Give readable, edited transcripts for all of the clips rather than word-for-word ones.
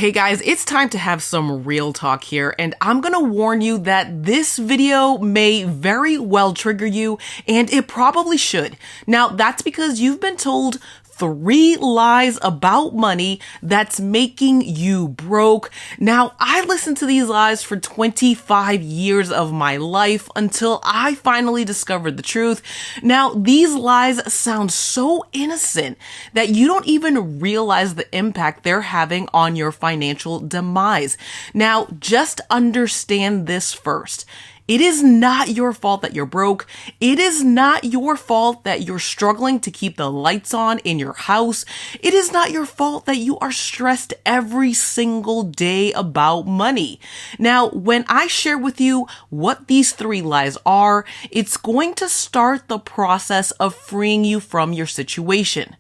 Hey guys, it's time to have some real talk here, and I'm gonna warn you that this video may very well trigger you, and it probably should. Now, that's because you've been told 3 lies about money that's making you broke. Now, I listened to these lies for 25 years of my life until I finally discovered the truth. Now, these lies sound so innocent that you don't even realize the impact they're having on your financial demise. Now, just understand this first. It is not your fault that you're broke. It is not your fault that you're struggling to keep the lights on in your house. It is not your fault that you are stressed every single day about money. Now, when I share with you what these 3 lies are, it's going to start the process of freeing you from your situation.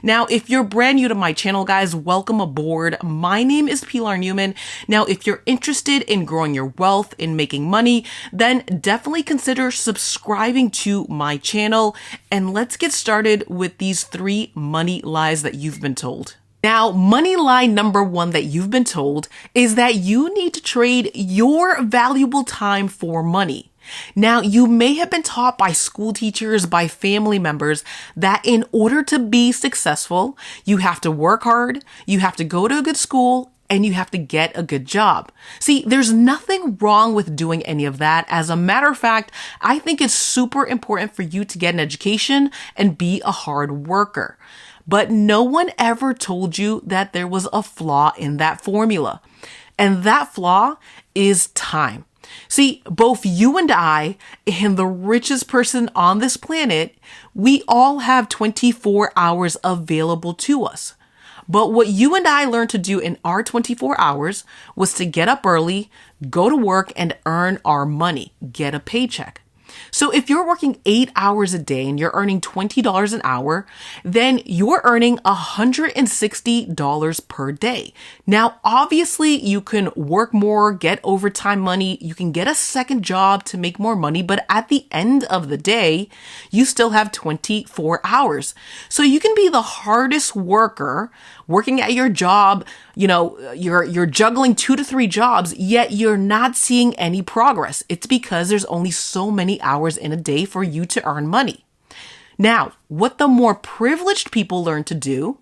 Now, if you're brand new to my channel, guys, welcome aboard. My name is Pilar Newman. Now, if you're interested in growing your wealth, in making money, then definitely consider subscribing to my channel, and let's get started with these 3 money lies that you've been told. Now, money lie number 1 that you've been told is that you need to trade your valuable time for money. Now, you may have been taught by school teachers, by family members, that in order to be successful, you have to work hard, you have to go to a good school, and you have to get a good job. See, there's nothing wrong with doing any of that. As a matter of fact, I think it's super important for you to get an education and be a hard worker. But no one ever told you that there was a flaw in that formula. And that flaw is time. See, both you and I, and the richest person on this planet, we all have 24 hours available to us. But what you and I learned to do in our 24 hours was to get up early, go to work, and earn our money, get a paycheck. So if you're working 8 hours a day and you're earning $20 an hour, then you're earning $160 per day. Now, obviously, you can work more, get overtime money, you can get a second job to make more money, but at the end of the day, you still have 24 hours. So you can be the hardest worker working at your job, you're juggling 2 to 3 jobs, yet you're not seeing any progress. It's because there's only so many hours in a day for you to earn money. Now, what the more privileged people learn to do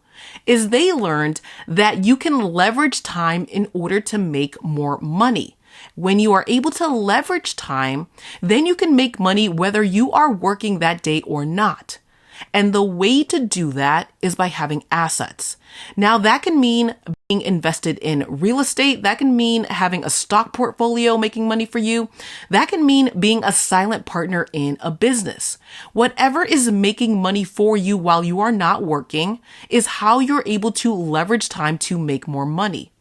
is they learned that you can leverage time in order to make more money. When you are able to leverage time, then you can make money whether you are working that day or not. And the way to do that is by having assets. Now, that can mean being invested in real estate. That can mean having a stock portfolio making money for you. That can mean being a silent partner in a business. Whatever is making money for you while you are not working is how you're able to leverage time to make more money.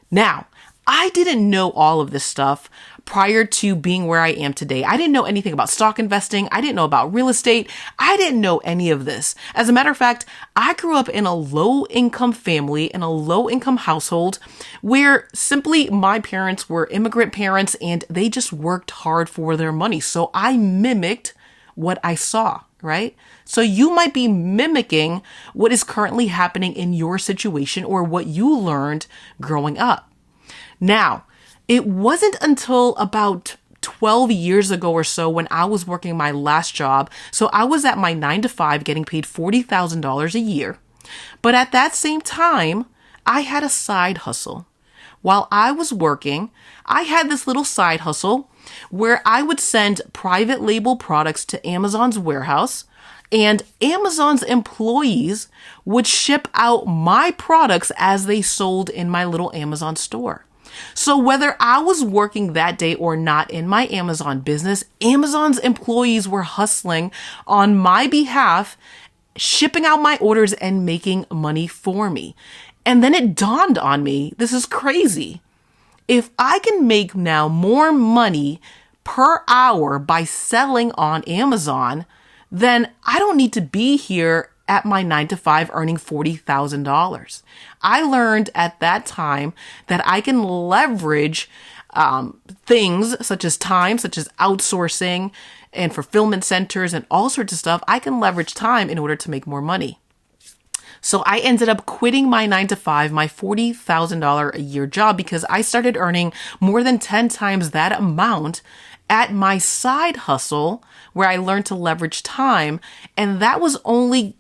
Now, I didn't know all of this stuff prior to being where I am today. I didn't know anything about stock investing. I didn't know about real estate. I didn't know any of this. As a matter of fact, I grew up in a low-income family, in a low-income household, where simply my parents were immigrant parents and they just worked hard for their money. So I mimicked what I saw, right? So you might be mimicking what is currently happening in your situation or what you learned growing up. Now, it wasn't until about 12 years ago or so when I was working my last job. So I was at my 9 to 5 getting paid $40,000 a year. But at that same time, I had a side hustle. While I was working, I had this little side hustle where I would send private label products to Amazon's warehouse, and Amazon's employees would ship out my products as they sold in my little Amazon store. So whether I was working that day or not in my Amazon business, Amazon's employees were hustling on my behalf, shipping out my orders and making money for me. And then it dawned on me, this is crazy. If I can make now more money per hour by selling on Amazon, then I don't need to be here at my 9 to 5 earning $40,000. I learned at that time that I can leverage things such as time, such as outsourcing and fulfillment centers and all sorts of stuff. I can leverage time in order to make more money. So I ended up quitting my 9 to 5, my $40,000 a year job, because I started earning more than 10 times that amount at my side hustle, where I learned to leverage time. And that was only,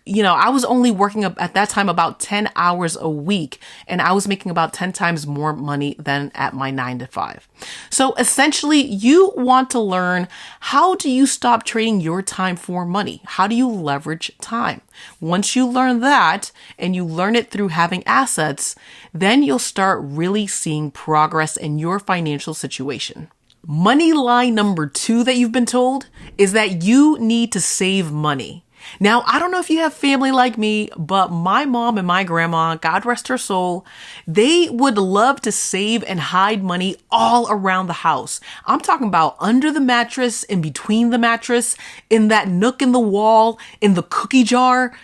I was only working at that time about 10 hours a week, and I was making about 10 times more money than at my 9 to 5. So essentially, you want to learn, how do you stop trading your time for money? How do you leverage time? Once you learn that, and you learn it through having assets, then you'll start really seeing progress in your financial situation. Money lie number 2 that you've been told is that you need to save money. Now, I don't know if you have family like me, but my mom and my grandma, God rest her soul, they would love to save and hide money all around the house. I'm talking about under the mattress, in between the mattress, in that nook in the wall, in the cookie jar.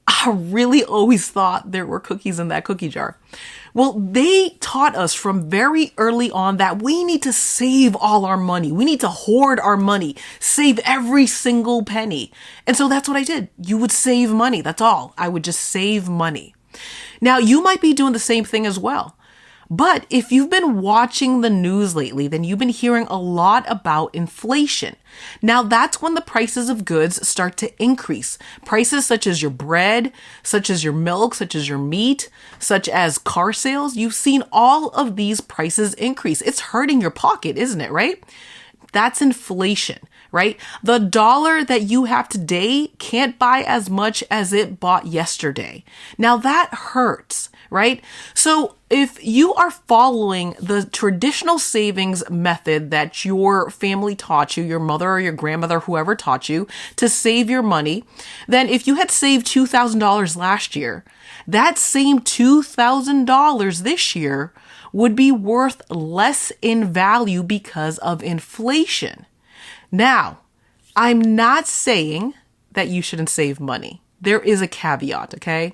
I really always thought there were cookies in that cookie jar. Well, they taught us from very early on that we need to save all our money. We need to hoard our money, save every single penny. And so that's what I did. You would save money. That's all. I would just save money. Now, you might be doing the same thing as well. But if you've been watching the news lately, then you've been hearing a lot about inflation. Now, that's when the prices of goods start to increase. Prices such as your bread, such as your milk, such as your meat, such as car sales. You've seen all of these prices increase. It's hurting your pocket, isn't it, right? That's inflation, right? The dollar that you have today can't buy as much as it bought yesterday. Now that hurts, right? So if you are following the traditional savings method that your family taught you, your mother or your grandmother, whoever taught you to save your money, then if you had saved $2,000 last year, that same $2,000 this year would be worth less in value because of inflation. Now, I'm not saying that you shouldn't save money. There is a caveat, okay?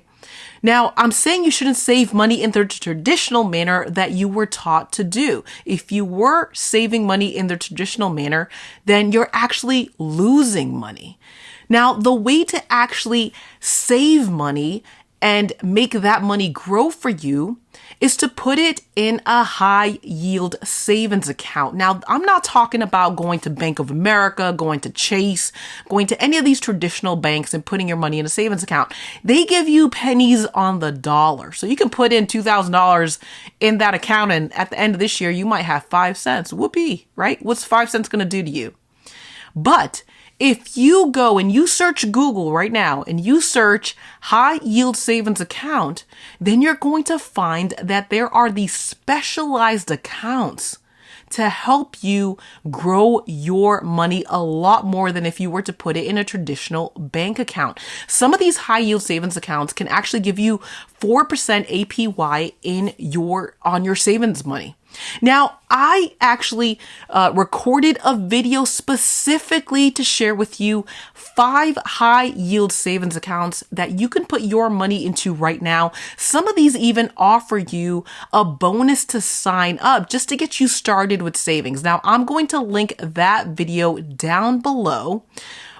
Now, I'm saying you shouldn't save money in the traditional manner that you were taught to do. If you were saving money in the traditional manner, then you're actually losing money. Now, the way to actually save money and make that money grow for you is to put it in a high yield savings account. Now, I'm not talking about going to Bank of America, going to Chase, going to any of these traditional banks and putting your money in a savings account. They give you pennies on the dollar. So you can put in $2,000 in that account, and at the end of this year, you might have 5 cents. Whoopee, right? What's 5 cents going to do to you? But if you go and you search Google right now and you search high yield savings account, then you're going to find that there are these specialized accounts to help you grow your money a lot more than if you were to put it in a traditional bank account. Some of these high yield savings accounts can actually give you 4% APY on your savings money. Now, I actually recorded a video specifically to share with you 5 high yield savings accounts that you can put your money into right now. Some of these even offer you a bonus to sign up just to get you started with savings. Now, I'm going to link that video down below.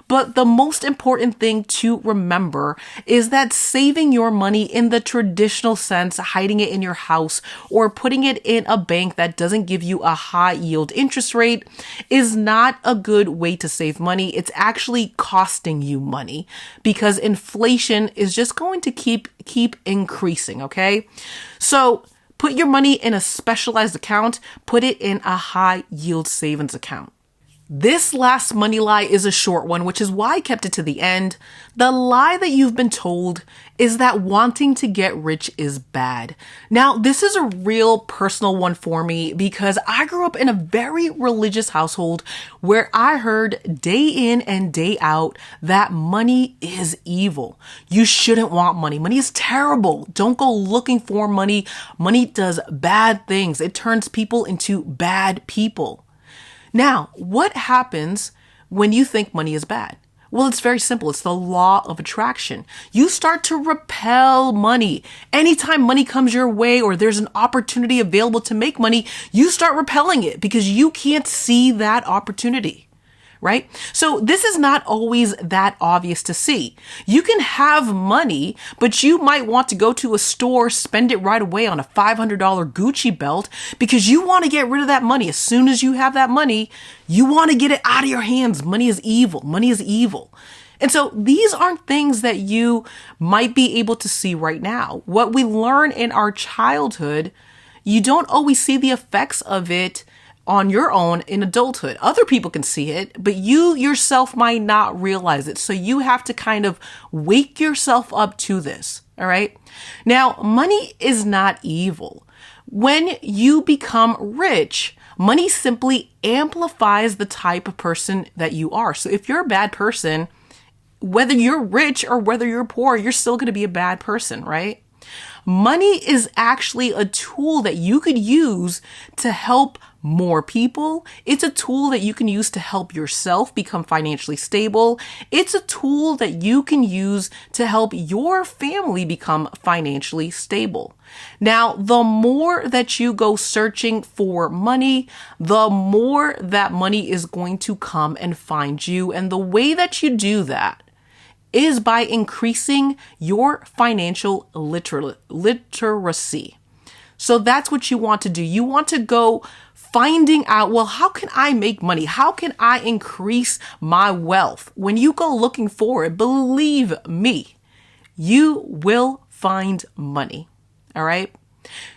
But the most important thing to remember is that saving your money in the traditional sense, hiding it in your house or putting it in a bank that doesn't give you a high yield interest rate is not a good way to save money. It's actually costing you money because inflation is just going to keep increasing, okay? So put your money in a specialized account, put it in a high yield savings account. This last money lie is a short one, which is why I kept it to the end. The lie that you've been told is that wanting to get rich is bad. Now, this is a real personal one for me because I grew up in a very religious household where I heard day in and day out that money is evil. You shouldn't want money. Money is terrible. Don't go looking for money. Money does bad things. It turns people into bad people. Now, what happens when you think money is bad? Well, it's very simple. It's the law of attraction. You start to repel money. Anytime money comes your way or there's an opportunity available to make money, you start repelling it because you can't see that opportunity, right? So this is not always that obvious to see. You can have money, but you might want to go to a store, spend it right away on a $500 Gucci belt because you want to get rid of that money. As soon as you have that money, you want to get it out of your hands. Money is evil. Money is evil. And so these aren't things that you might be able to see right now. What we learn in our childhood, you don't always see the effects of it on your own in adulthood. Other people can see it, but you yourself might not realize it. So you have to kind of wake yourself up to this. All right. Now, money is not evil. When you become rich, money simply amplifies the type of person that you are. So if you're a bad person, whether you're rich or whether you're poor, you're still going to be a bad person, right? Money is actually a tool that you could use to help more people. It's a tool that you can use to help yourself become financially stable. It's a tool that you can use to help your family become financially stable. Now, the more that you go searching for money, the more that money is going to come and find you. And the way that you do that is by increasing your financial literacy. So that's what you want to do. You want to go finding out, well, how can I make money? How can I increase my wealth? When you go looking for it, believe me, you will find money. All right.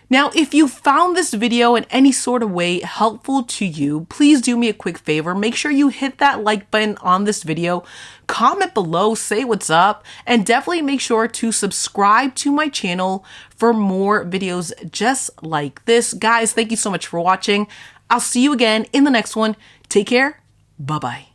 Now, if you found this video in any sort of way helpful to you, please do me a quick favor. Make sure you hit that like button on this video, comment below, say what's up, and definitely make sure to subscribe to my channel for more videos just like this. Guys, thank you so much for watching. I'll see you again in the next one. Take care. Bye-bye.